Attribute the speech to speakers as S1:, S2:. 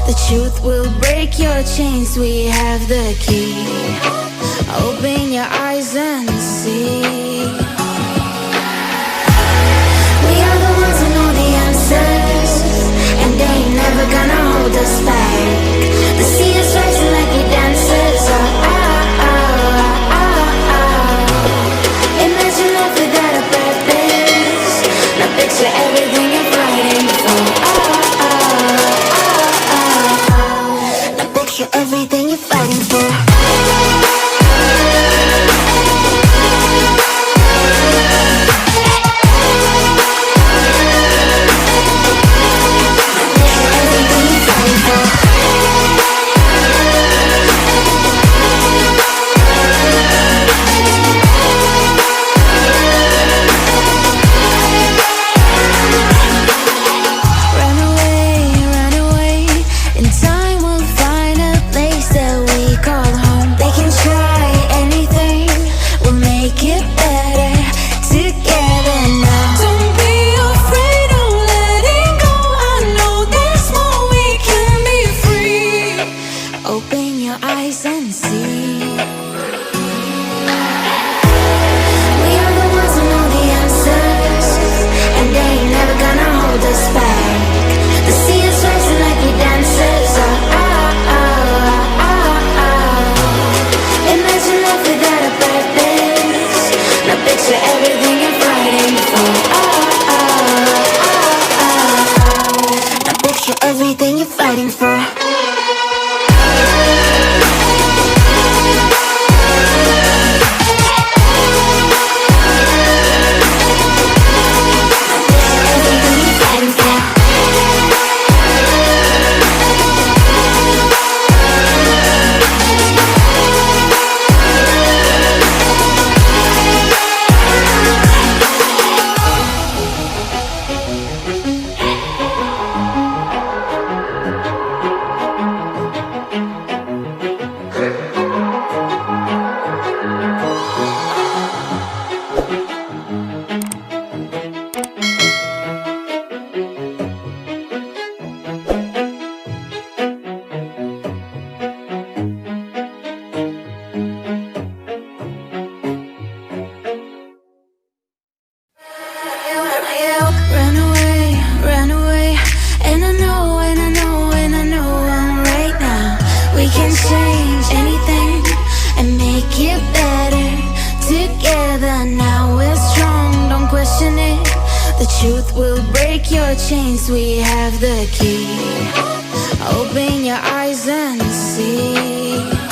S1: The truth will break your chains, we have the key. Open your eyes and see. We are the ones who know the answers, and they ain't never gonna hold us back. The sea is rising like we dancers. Imagine life without a purpose. Now picture everything you're fighting for. Now picture everything you're fighting for. Open your eyes and see. We are the ones who know the answers, and they ain't never gonna hold us back. The sea is rising like we dancers. Imagine life without a purpose. Now picture everything you're fighting for. Now picture everything you're fighting for. Run away, and I know right now we can change anything and make it better together. Now we're strong, don't question it. The truth will break your chains, we have the key. Open your eyes and see.